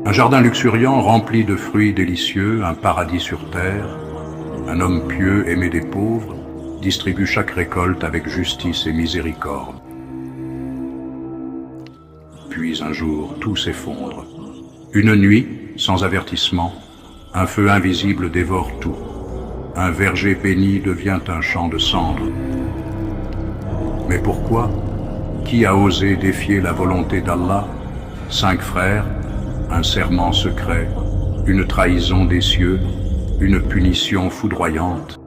Un jardin luxuriant rempli de fruits délicieux, un paradis sur terre, un homme pieux aimé des pauvres, distribue chaque récolte avec justice et miséricorde. Puis un jour, tout s'effondre. Une nuit, sans avertissement, un feu invisible dévore tout. Un verger béni devient un champ de cendres. Mais pourquoi? Qui a osé défier la volonté d'Allah? 5 frères, un serment secret, une trahison des cieux, une punition foudroyante.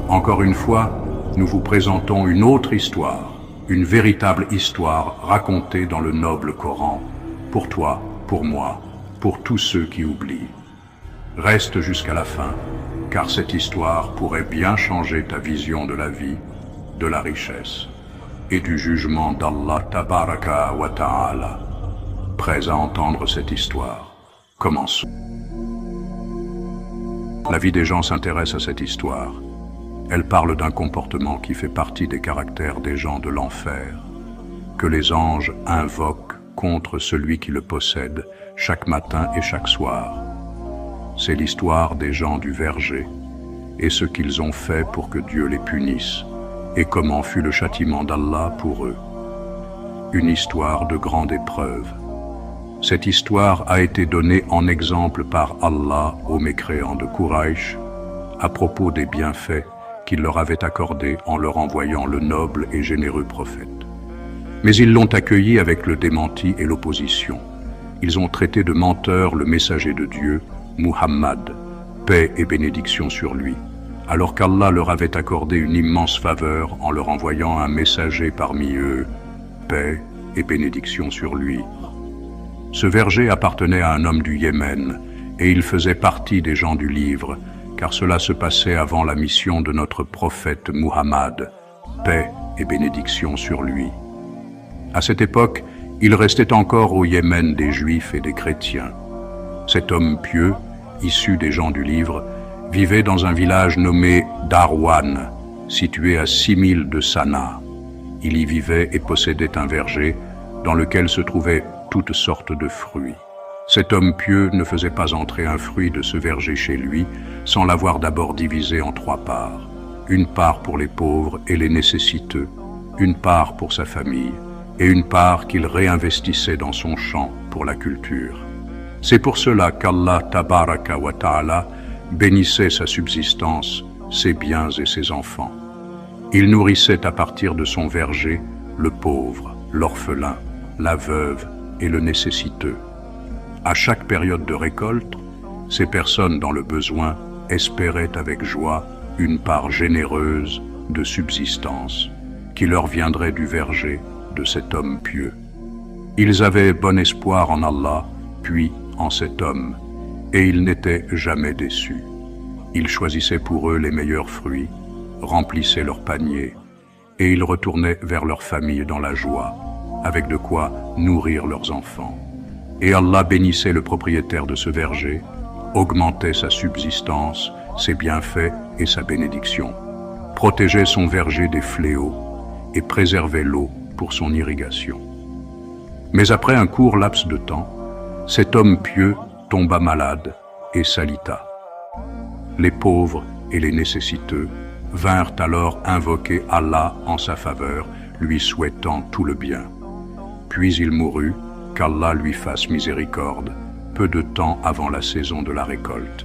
Encore une fois, nous vous présentons une autre histoire, une véritable histoire racontée dans le noble Coran, pour toi, pour moi, pour tous ceux qui oublient. Reste jusqu'à la fin, car cette histoire pourrait bien changer ta vision de la vie, de la richesse et du jugement d'Allah Tabaraka wa Ta'ala. Prêts à entendre cette histoire? Commençons. La vie des gens s'intéresse à cette histoire. Elle parle d'un comportement qui fait partie des caractères des gens de l'enfer, que les anges invoquent contre celui qui le possède chaque matin et chaque soir. C'est l'histoire des gens du verger et ce qu'ils ont fait pour que Dieu les punisse et comment fut le châtiment d'Allah pour eux. Une histoire de grande épreuve. Cette histoire a été donnée en exemple par Allah aux mécréants de Quraysh à propos des bienfaits qu'il leur avait accordés en leur envoyant le noble et généreux prophète. Mais ils l'ont accueilli avec le démenti et l'opposition. Ils ont traité de menteur le messager de Dieu, Muhammad, paix et bénédiction sur lui, alors qu'Allah leur avait accordé une immense faveur en leur envoyant un messager parmi eux, paix et bénédiction sur lui. Ce verger appartenait à un homme du Yémen, et il faisait partie des gens du livre, car cela se passait avant la mission de notre prophète Muhammad, paix et bénédiction sur lui. À cette époque, il restait encore au Yémen des Juifs et des chrétiens. Cet homme pieux, issu des gens du livre, vivait dans un village nommé Darwan, situé à 6 milles de Sanaa. Il y vivait et possédait un verger dans lequel se trouvaient toutes sortes de fruits. Cet homme pieux ne faisait pas entrer un fruit de ce verger chez lui sans l'avoir d'abord divisé en 3 parts. Une part pour les pauvres et les nécessiteux, une part pour sa famille et une part qu'il réinvestissait dans son champ pour la culture. C'est pour cela qu'Allah Tabaraka wa Ta'ala bénissait sa subsistance, ses biens et ses enfants. Il nourrissait à partir de son verger le pauvre, l'orphelin, la veuve et le nécessiteux. À chaque période de récolte, ces personnes dans le besoin espéraient avec joie une part généreuse de subsistance qui leur viendrait du verger de cet homme pieux. Ils avaient bon espoir en Allah, puis en cet homme, et ils n'étaient jamais déçus. Ils choisissaient pour eux les meilleurs fruits, remplissaient leurs paniers, et ils retournaient vers leur famille dans la joie, avec de quoi nourrir leurs enfants. Et Allah bénissait le propriétaire de ce verger, augmentait sa subsistance, ses bienfaits et sa bénédiction, protégeait son verger des fléaux et préservait l'eau pour son irrigation. Mais après un court laps de temps, cet homme pieux tomba malade et s'alita. Les pauvres et les nécessiteux vinrent alors invoquer Allah en sa faveur, lui souhaitant tout le bien. Puis il mourut, qu'Allah lui fasse miséricorde, peu de temps avant la saison de la récolte.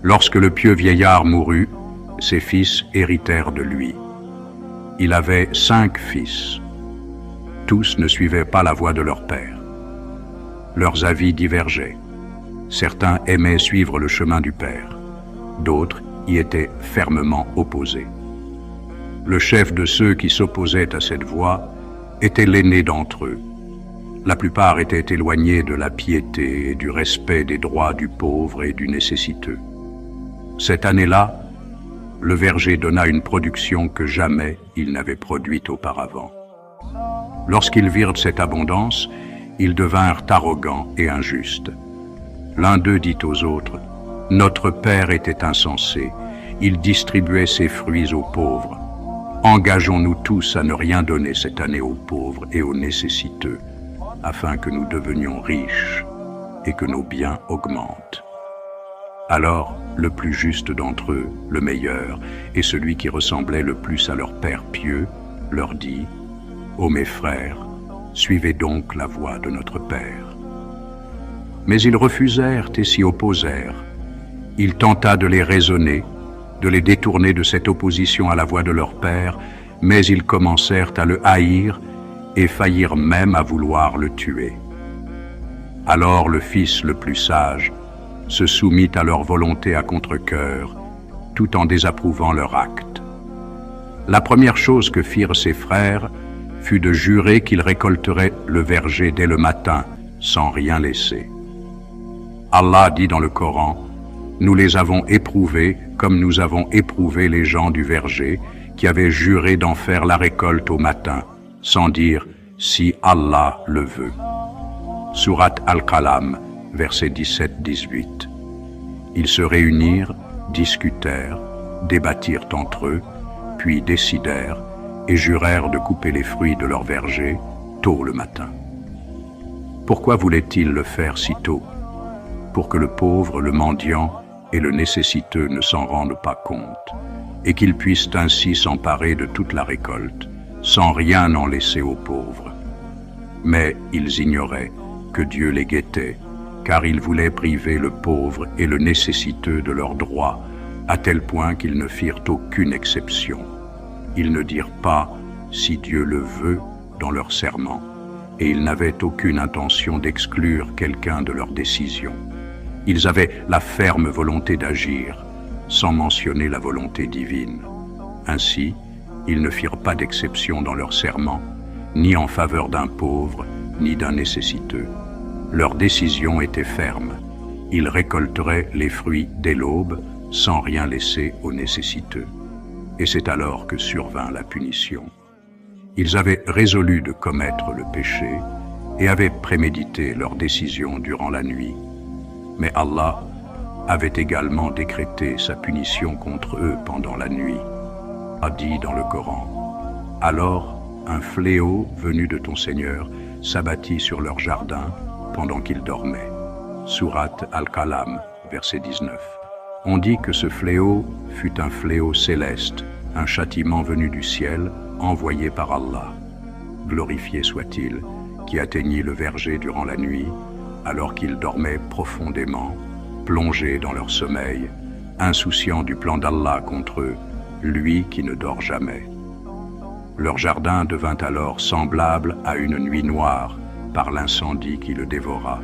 Lorsque le pieux vieillard mourut, ses fils héritèrent de lui. Il avait 5 fils. Tous ne suivaient pas la voie de leur père. Leurs avis divergeaient. Certains aimaient suivre le chemin du père. D'autres y étaient fermement opposés. Le chef de ceux qui s'opposaient à cette voie était l'aîné d'entre eux. La plupart étaient éloignés de la piété et du respect des droits du pauvre et du nécessiteux. Cette année-là, le verger donna une production que jamais il n'avait produite auparavant. Lorsqu'ils virent cette abondance, ils devinrent arrogants et injustes. L'un d'eux dit aux autres, « Notre père était insensé, il distribuait ses fruits aux pauvres. Engageons-nous tous à ne rien donner cette année aux pauvres et aux nécessiteux, afin que nous devenions riches et que nos biens augmentent. Alors, le plus juste d'entre eux, le meilleur, et celui qui ressemblait le plus à leur père pieux, leur dit: Ô mes frères, suivez donc la voie de notre Père. Mais ils refusèrent et s'y opposèrent. Il tenta de les raisonner, de les détourner de cette opposition à la voie de leur Père, mais ils commencèrent à le haïr et faillirent même à vouloir le tuer. Alors le fils le plus sage se soumit à leur volonté à contre-cœur, tout en désapprouvant leur acte. La première chose que firent ses frères fut de jurer qu'ils récolteraient le verger dès le matin, sans rien laisser. Allah dit dans le Coran: Nous les avons éprouvés comme nous avons éprouvé les gens du verger qui avaient juré d'en faire la récolte au matin, sans dire « si Allah le veut ». Sourate Al-Qalam, versets 17-18. Ils se réunirent, discutèrent, débattirent entre eux, puis décidèrent et jurèrent de couper les fruits de leur verger tôt le matin. Pourquoi voulaient-ils le faire si tôt? Pour que le pauvre, le mendiant et le nécessiteux ne s'en rendent pas compte, et qu'ils puissent ainsi s'emparer de toute la récolte, sans rien en laisser aux pauvres. Mais ils ignoraient que Dieu les guettait, car ils voulaient priver le pauvre et le nécessiteux de leurs droits, à tel point qu'ils ne firent aucune exception. Ils ne dirent pas « si Dieu le veut » dans leur serment, et ils n'avaient aucune intention d'exclure quelqu'un de leur décision. Ils avaient la ferme volonté d'agir, sans mentionner la volonté divine. Ainsi, ils ne firent pas d'exception dans leur serment, ni en faveur d'un pauvre, ni d'un nécessiteux. Leur décision était ferme. Ils récolteraient les fruits dès l'aube, sans rien laisser aux nécessiteux. Et c'est alors que survint la punition. Ils avaient résolu de commettre le péché et avaient prémédité leur décision durant la nuit. Mais Allah avait également décrété sa punition contre eux pendant la nuit. A dit dans le Coran: Alors un fléau venu de ton Seigneur s'abattit sur leur jardin pendant qu'ils dormaient. Sourate Al-Qalam, verset 19. On dit que ce fléau fut un fléau céleste, un châtiment venu du ciel, envoyé par Allah. Glorifié soit-il, qui atteignit le verger durant la nuit, alors qu'ils dormaient profondément, plongés dans leur sommeil, insouciants du plan d'Allah contre eux, lui qui ne dort jamais. Leur jardin devint alors semblable à une nuit noire par l'incendie qui le dévora,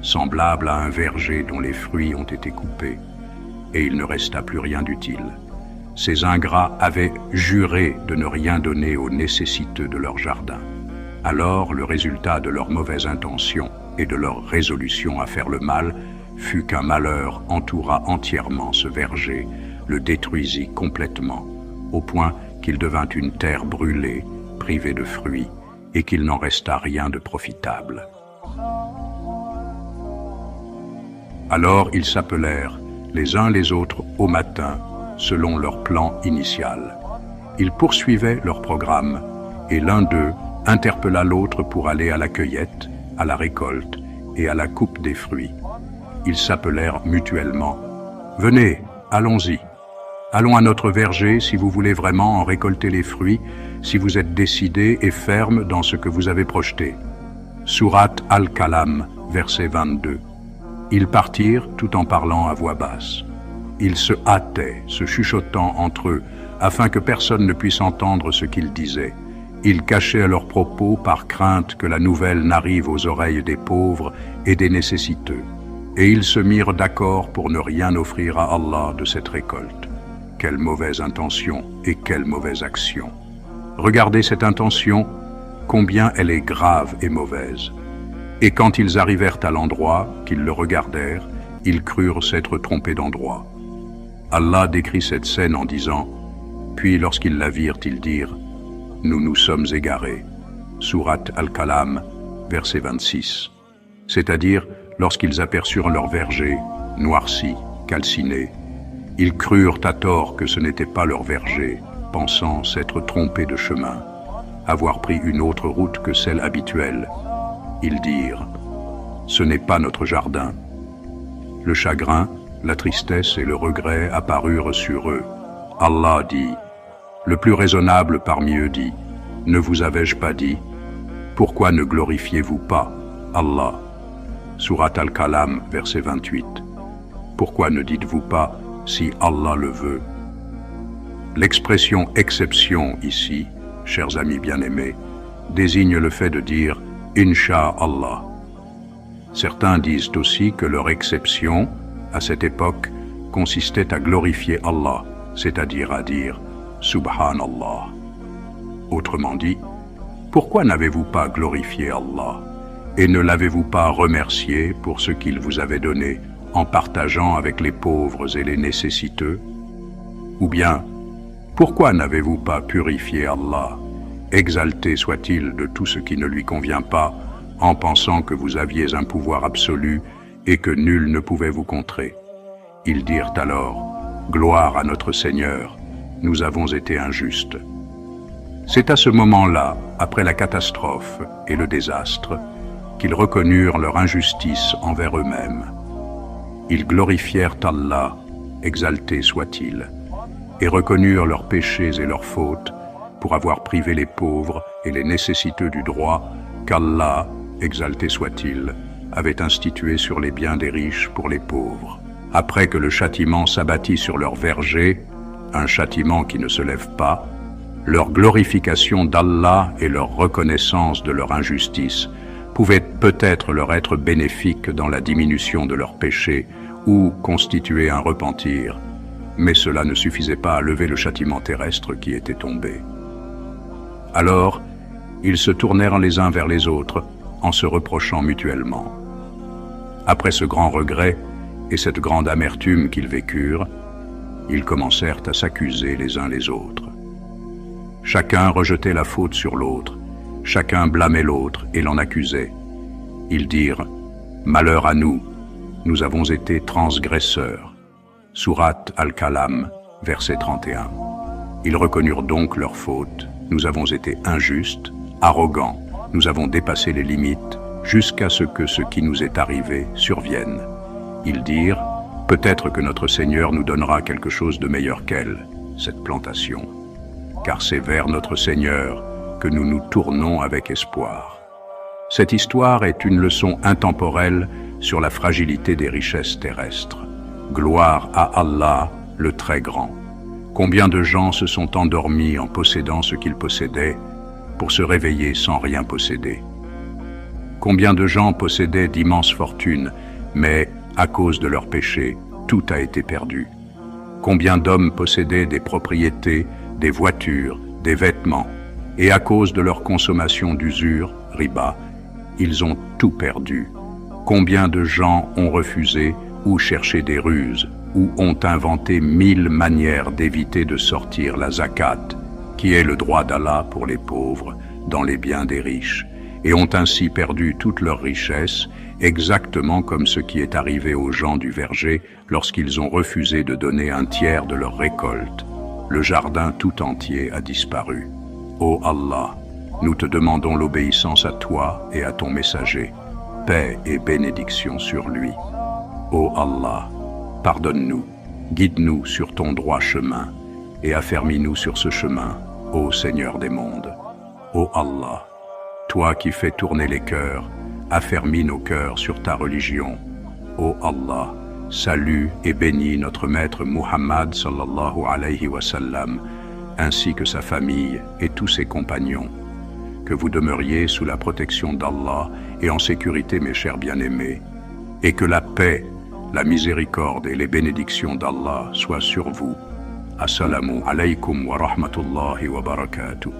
semblable à un verger dont les fruits ont été coupés, et il ne resta plus rien d'utile. Ces ingrats avaient juré de ne rien donner aux nécessiteux de leur jardin. Alors le résultat de leur mauvaise intention et de leur résolution à faire le mal fut qu'un malheur entoura entièrement ce verger, le détruisit complètement, au point qu'il devint une terre brûlée, privée de fruits, et qu'il n'en resta rien de profitable. Alors ils s'appelèrent les uns les autres au matin, selon leur plan initial. Ils poursuivaient leur programme, et l'un d'eux interpella l'autre pour aller à la cueillette, à la récolte et à la coupe des fruits. Ils s'appelèrent mutuellement: « Venez, allons-y. Allons à notre verger si vous voulez vraiment en récolter les fruits, si vous êtes décidés et fermes dans ce que vous avez projeté. » Sourate Al-Qalam, verset 22. Ils partirent tout en parlant à voix basse. Ils se hâtaient, se chuchotant entre eux, afin que personne ne puisse entendre ce qu'ils disaient. Ils cachaient leurs propos par crainte que la nouvelle n'arrive aux oreilles des pauvres et des nécessiteux. Et ils se mirent d'accord pour ne rien offrir à Allah de cette récolte. Quelle mauvaise intention et quelle mauvaise action! Regardez cette intention, combien elle est grave et mauvaise. Et quand ils arrivèrent à l'endroit, qu'ils le regardèrent, ils crurent s'être trompés d'endroit. Allah décrit cette scène en disant: « Puis lorsqu'ils la virent, ils dirent: Nous nous sommes égarés. » Sourate Al-Qalam, verset 26. C'est-à-dire, lorsqu'ils aperçurent leur verger, noirci, calciné, ils crurent à tort que ce n'était pas leur verger, pensant s'être trompés de chemin, avoir pris une autre route que celle habituelle. Ils dirent, « Ce n'est pas notre jardin. » Le chagrin, la tristesse et le regret apparurent sur eux. Allah dit, le plus raisonnable parmi eux dit, « Ne vous avais-je pas dit? Pourquoi ne glorifiez-vous pas Allah ?» Surat Al-Kalam, verset 28. Pourquoi ne dites-vous pas « Si Allah le veut » L'expression « exception » ici, chers amis bien-aimés, désigne le fait de dire « Inch'Allah ». Certains disent aussi que leur exception, à cette époque, consistait à glorifier Allah, c'est-à-dire à dire « Subhanallah ». Autrement dit, pourquoi n'avez-vous pas glorifié Allah et ne l'avez-vous pas remercié pour ce qu'il vous avait donné en partageant avec les pauvres et les nécessiteux? Ou bien, pourquoi n'avez-vous pas purifié Allah, exalté soit-il de tout ce qui ne lui convient pas, en pensant que vous aviez un pouvoir absolu et que nul ne pouvait vous contrer? Ils dirent alors, « Gloire à notre Seigneur, nous avons été injustes. » C'est à ce moment-là, après la catastrophe et le désastre, qu'ils reconnurent leur injustice envers eux-mêmes. Ils glorifièrent Allah, exalté soit-il, et reconnurent leurs péchés et leurs fautes pour avoir privé les pauvres et les nécessiteux du droit qu'Allah, exalté soit-il, avait institué sur les biens des riches pour les pauvres. Après que le châtiment s'abattit sur leur verger, un châtiment qui ne se lève pas, leur glorification d'Allah et leur reconnaissance de leur injustice pouvaient peut-être leur être bénéfiques dans la diminution de leurs péchés ou constituer un repentir, mais cela ne suffisait pas à lever le châtiment terrestre qui était tombé. Alors, ils se tournèrent les uns vers les autres en se reprochant mutuellement. Après ce grand regret et cette grande amertume qu'ils vécurent, ils commencèrent à s'accuser les uns les autres. Chacun rejetait la faute sur l'autre, chacun blâmait l'autre et l'en accusait. Ils dirent, « Malheur à nous, nous avons été transgresseurs. » Surat Al-Kalam, verset 31. Ils reconnurent donc leur faute. Nous avons été injustes, arrogants, nous avons dépassé les limites jusqu'à ce que ce qui nous est arrivé survienne. Ils dirent, « Peut-être que notre Seigneur nous donnera quelque chose de meilleur qu'elle, cette plantation. Car c'est vers notre Seigneur que nous nous tournons avec espoir. » Cette histoire est une leçon intemporelle sur la fragilité des richesses terrestres. Gloire à Allah, le Très Grand. Combien de gens se sont endormis en possédant ce qu'ils possédaient pour se réveiller sans rien posséder? Combien de gens possédaient d'immenses fortunes, mais à cause de leurs péchés, tout a été perdu? Combien d'hommes possédaient des propriétés, des voitures, des vêtements, et à cause de leur consommation d'usure, riba, ils ont tout perdu? Combien de gens ont refusé ou cherché des ruses, ou ont inventé 1000 manières d'éviter de sortir la zakat, qui est le droit d'Allah pour les pauvres, dans les biens des riches, et ont ainsi perdu toute leur richesse, exactement comme ce qui est arrivé aux gens du verger lorsqu'ils ont refusé de donner un tiers de leur récolte. Le jardin tout entier a disparu. Ô Allah, nous te demandons l'obéissance à toi et à ton messager. Paix et bénédiction sur lui. Ô Allah, pardonne-nous, guide-nous sur ton droit chemin et affermis-nous sur ce chemin, ô Seigneur des mondes. Ô Allah, toi qui fais tourner les cœurs, affermis nos cœurs sur ta religion. Ô Allah, salue et bénis notre maître Muhammad sallallahu alayhi wa sallam, ainsi que sa famille et tous ses compagnons. Que vous demeuriez sous la protection d'Allah et en sécurité, mes chers bien-aimés, et que la paix, la miséricorde et les bénédictions d'Allah soient sur vous. Assalamu alaykum wa rahmatullahi wa barakatuh.